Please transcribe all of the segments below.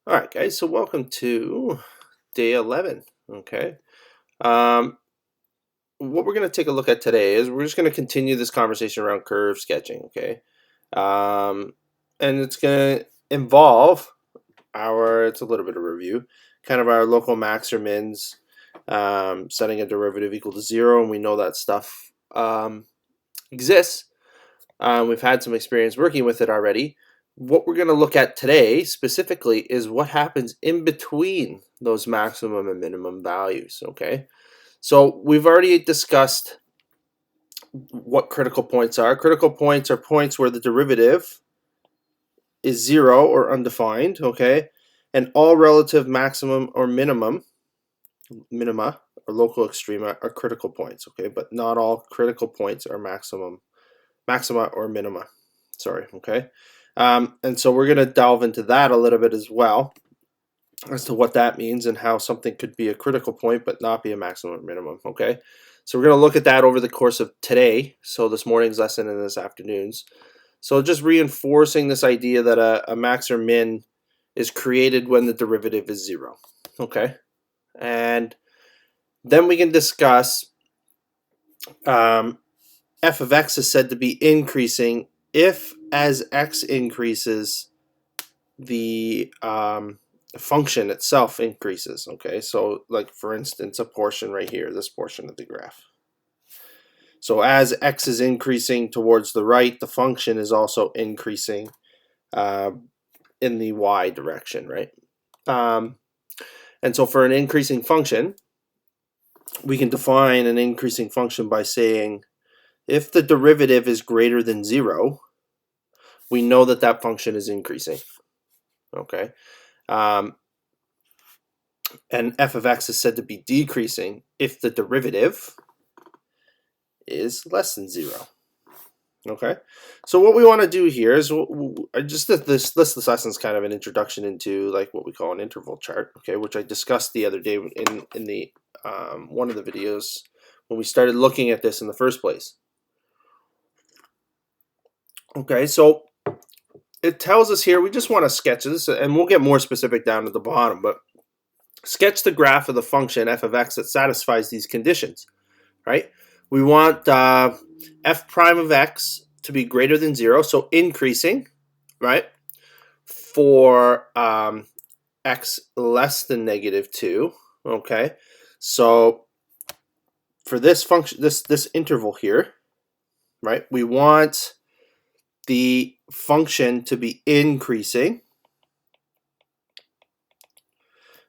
All right, guys, so welcome to day 11, okay? Um, what we're going to take a look at today is we're just going to continue this conversation around curve sketching, okay? Um, and it's going to involve it's a little bit of review, kind of our local max or mins, setting a derivative equal to 0, and we know that stuff exists. We've had some experience working with it already. What we're going to look at today specifically is what happens in between those maximum and minimum values, okay? So we've already discussed what critical points are. Critical points are points where the derivative is 0 or undefined, okay? And all relative maximum or minima or local extrema are critical points, okay? But not all critical points are maxima or minima. Sorry, okay? And so we're going to delve into that a little bit as well as to what that means and how something could be a critical point but not be a maximum or minimum, okay? So we're going to look at that over the course of today, so this morning's lesson and this afternoon's. So just reinforcing this idea that a max or min is created when the derivative is 0, okay? And then we can discuss f of x is said to be increasing if, as x increases, the function itself increases, okay? So, like, for instance, a portion right here, this portion of the graph. So as x is increasing towards the right, the function is also increasing in the y direction, right? And so for an increasing function, we can define an increasing function by saying if the derivative is greater than 0, we know that that function is increasing, okay? And f of x is said to be decreasing if the derivative is less than 0. Okay, so what we want to do here is this lesson is kind of an introduction into like what we call an interval chart, okay, which I discussed the other day in the one of the videos when we started looking at this in the first place. Okay, so it tells us here we just want to sketch this, and we'll get more specific down at the bottom, but sketch the graph of the function f of x that satisfies these conditions, right? We want f prime of x to be greater than 0, so increasing, right? For x less than -2, okay? So for this function, this interval here, right? We want the function to be increasing,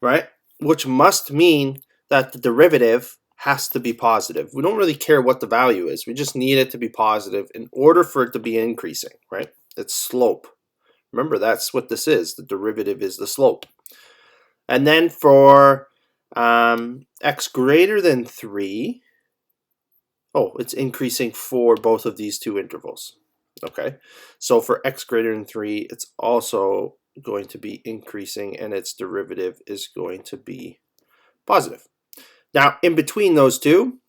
right? Which must mean that the derivative has to be positive. We don't really care what the value is. We just need it to be positive in order for it to be increasing, right? It's slope. Remember, that's what this is. The derivative is the slope. And then for x greater than 3, it's increasing for both of these two intervals. Okay, so for x greater than 3, it's also going to be increasing, and its derivative is going to be positive. Now, in between those two,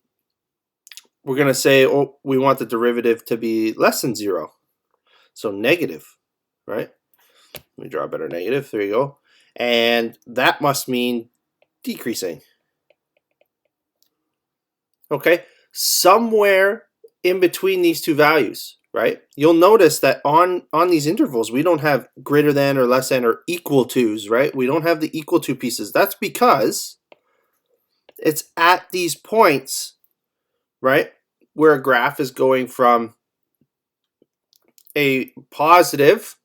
we're going to say, we want the derivative to be less than 0. So negative, right? Let me draw a better negative. There you go. And that must mean decreasing. Okay? Somewhere in between these two values, right? You'll notice that on these intervals, we don't have greater than or less than or equal to's, right? We don't have the equal to pieces. That's because it's at these points, right, where a graph is going from a positive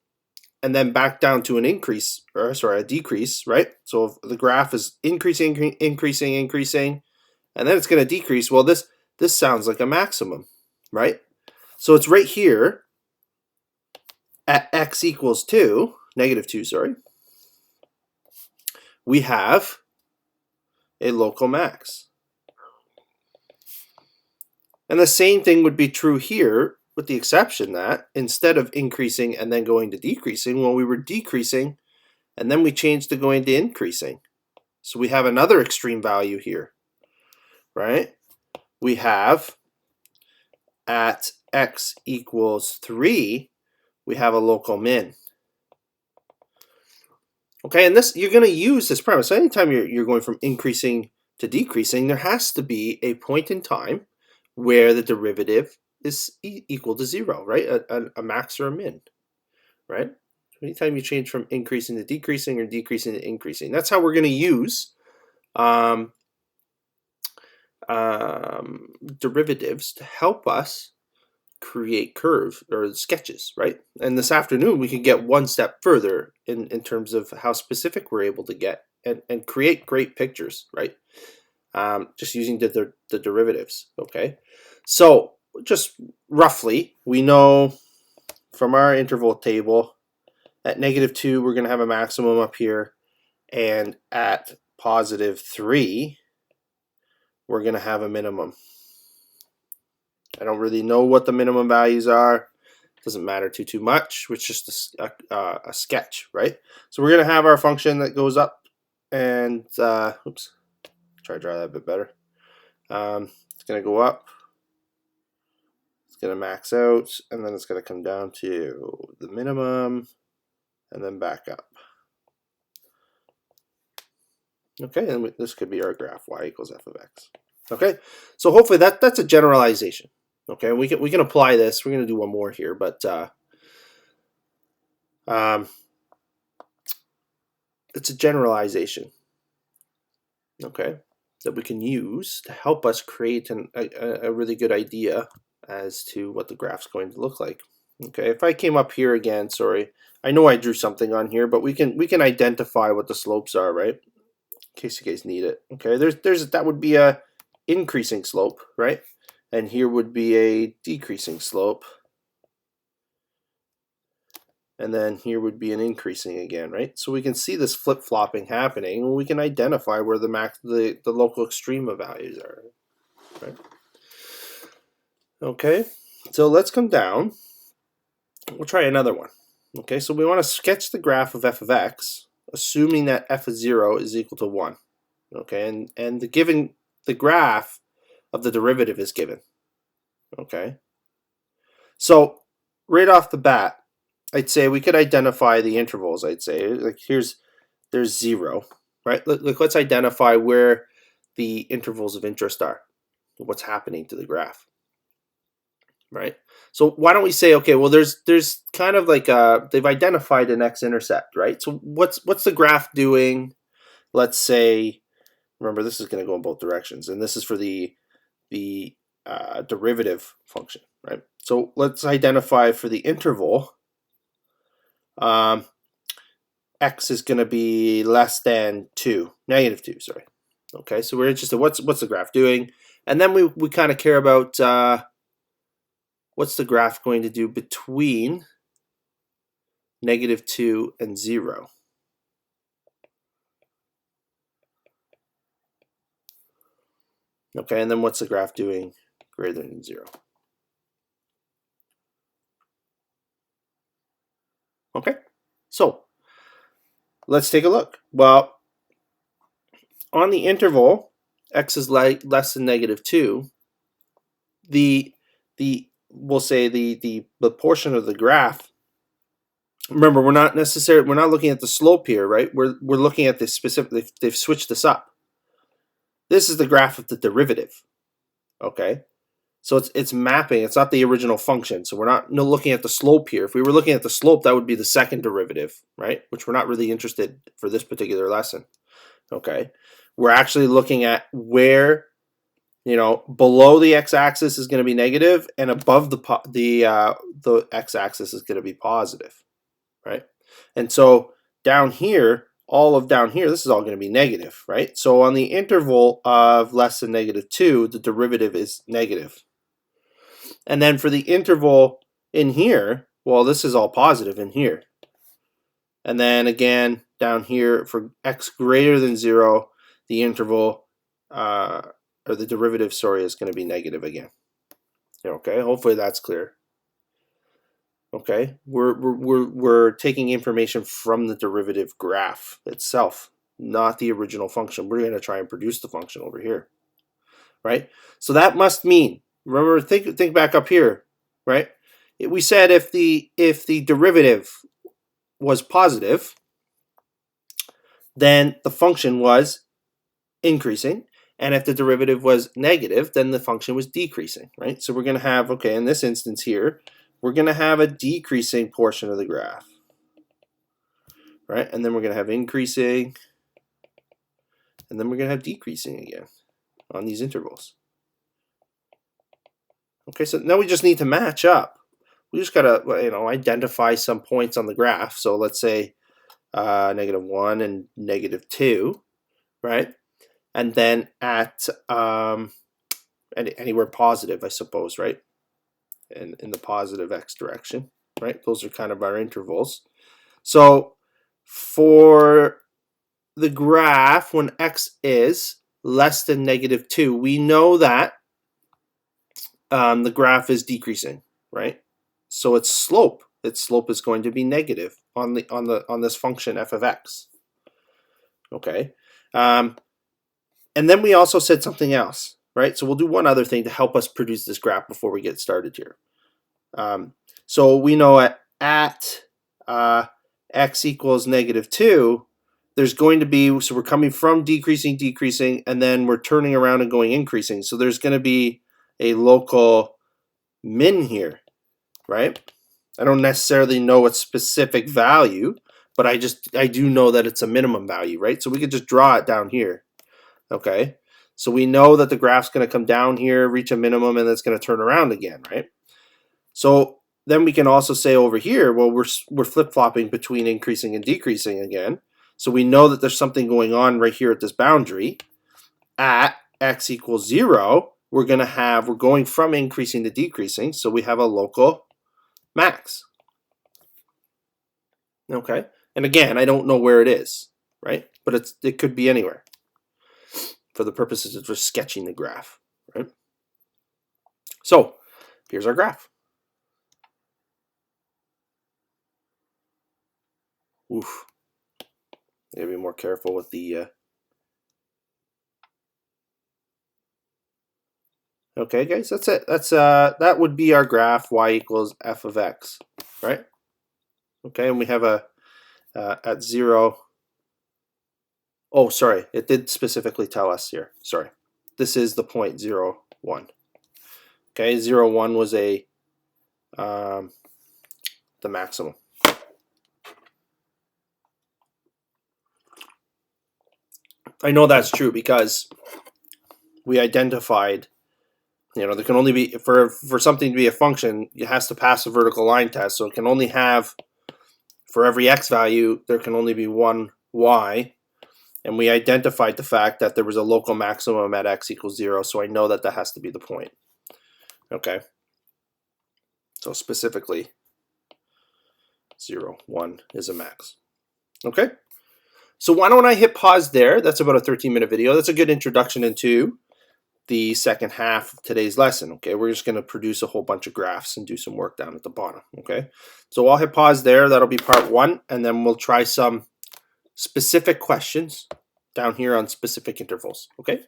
and then back down to an increase, or sorry, a decrease, right? So if the graph is increasing, and then it's going to decrease. Well, this sounds like a maximum, right? So it's right here at x equals 2, -2, sorry. We have a local max. And the same thing would be true here, with the exception that instead of increasing and then going to decreasing, well, we were decreasing and then we changed to going to increasing. So we have another extreme value here, right? We have at x equals 3, we have a local min. Okay, and this, you're going to use this premise. So anytime you're going from increasing to decreasing, there has to be a point in time where the derivative is equal to 0, right? A max or a min, right? Anytime you change from increasing to decreasing or decreasing to increasing, that's how we're going to use um, derivatives to help us create curves or sketches, right? And this afternoon we can get one step further in terms of how specific we're able to get and create great pictures, right? Just using the derivatives, okay? So just roughly, we know from our interval table at -2, we're going to have a maximum up here, and at +3, we're going to have a minimum. I don't really know what the minimum values are. Doesn't matter too much. It's just a sketch, right? So we're going to have our function that goes up and, oops, try to draw that a bit better. It's going to go up. It's going to max out, and then it's going to come down to the minimum, and then back up. Okay, and this could be our graph, y equals f of x. Okay, so hopefully that's a generalization. Okay, we can apply this. We're going to do one more here, but it's a generalization. Okay, that we can use to help us create a really good idea as to what the graph's going to look like. Okay, if I came up here again, sorry, I know I drew something on here, but we can identify what the slopes are, right? In case you guys need it. Okay, that would be a increasing slope, right? And here would be a decreasing slope. And then here would be an increasing again, right? So we can see this flip-flopping happening, and we can identify where the local extrema values are, right? Okay, so let's come down. We'll try another one. Okay, so we want to sketch the graph of f of x, assuming that f of 0 is equal to 1. Okay, and the graph of the derivative is given. Okay, so right off the bat, I'd say we could identify the intervals. I'd say like there's 0, right? Let's identify where the intervals of interest are, what's happening to the graph, right? So why don't we say, okay, well there's kind of like they've identified an x-intercept, right? So what's the graph doing? Let's say, remember this is going to go in both directions, and this is for the derivative function, right? So let's identify for the interval. X is going to be less than 2, -2, sorry. Okay, so we're interested, what's the graph doing? And then we kind of care about what's the graph going to do between -2 and 0. Okay, and then what's the graph doing greater than 0? Okay, so let's take a look. Well, on the interval, x is less than -2, we'll say the portion of the graph. Remember, we're not looking at the slope here, right? We're looking at this specific. They've switched this up. This is the graph of the derivative. Okay, so it's mapping. It's not the original function. So we're not looking at the slope here. If we were looking at the slope, that would be the second derivative, right? Which we're not really interested for this particular lesson. Okay, we're actually looking at where, below the x-axis is going to be negative, and above the x-axis is going to be positive, right? And so down here, this is all going to be negative, right? So on the interval of less than -2, the derivative is negative. And then for the interval in here, well, this is all positive in here. And then again, down here for x greater than 0, the interval, or the derivative, sorry, is going to be negative again. Okay, hopefully that's clear. Okay, we're taking information from the derivative graph itself, not the original function. We're going to try and produce the function over here, right? So that must mean, remember, think back up here, right? We said if the derivative was positive, then the function was increasing. And if the derivative was negative, then the function was decreasing, right? So we're going to have, okay, in this instance here, we're going to have a decreasing portion of the graph, right? And then we're going to have increasing, and then we're going to have decreasing again on these intervals. Okay, so now we just need to match up. We just got to, identify some points on the graph. So let's say -1 and -2, right? And then at anywhere positive, I suppose, right? And in the positive x direction, right? Those are kind of our intervals. So for the graph, when x is less than -2, we know that the graph is decreasing, right? So its slope is going to be negative on this function f of x. Okay. And then we also said something else, right? So we'll do one other thing to help us produce this graph before we get started here. So we know at x equals -2, there's going to be, so we're coming from decreasing, and then we're turning around and going increasing. So there's going to be a local min here, right? I don't necessarily know its specific value, but I do know that it's a minimum value, right? So we could just draw it down here. Okay, so we know that the graph's going to come down here, reach a minimum, and it's going to turn around again, right? So then we can also say over here, well, we're flip-flopping between increasing and decreasing again. So we know that there's something going on right here at this boundary. At x equals 0, we're going from increasing to decreasing, so we have a local max. Okay, and again, I don't know where it is, right? But it could be anywhere for the purposes of just sketching the graph, right? So here's our graph. Oof. I gotta be more careful with the okay, guys, that's it. That would be our graph, y equals f of x, right? Okay, and we have a at 0. Oh, sorry, it did specifically tell us here. Sorry, this is the point 0, 1. Okay, 0, 1 was the maximum. I know that's true because we identified, there can only be, for something to be a function, it has to pass a vertical line test. So it can only have, for every x value, there can only be one y. And we identified the fact that there was a local maximum at x equals 0. So I know that that has to be the point. Okay. So specifically, 0, 1 is a max. Okay. So why don't I hit pause there? That's about a 13-minute video. That's a good introduction into the second half of today's lesson. Okay, we're just going to produce a whole bunch of graphs and do some work down at the bottom. Okay, so I'll hit pause there. That'll be part 1, and then we'll try some specific questions down here on specific intervals. Okay.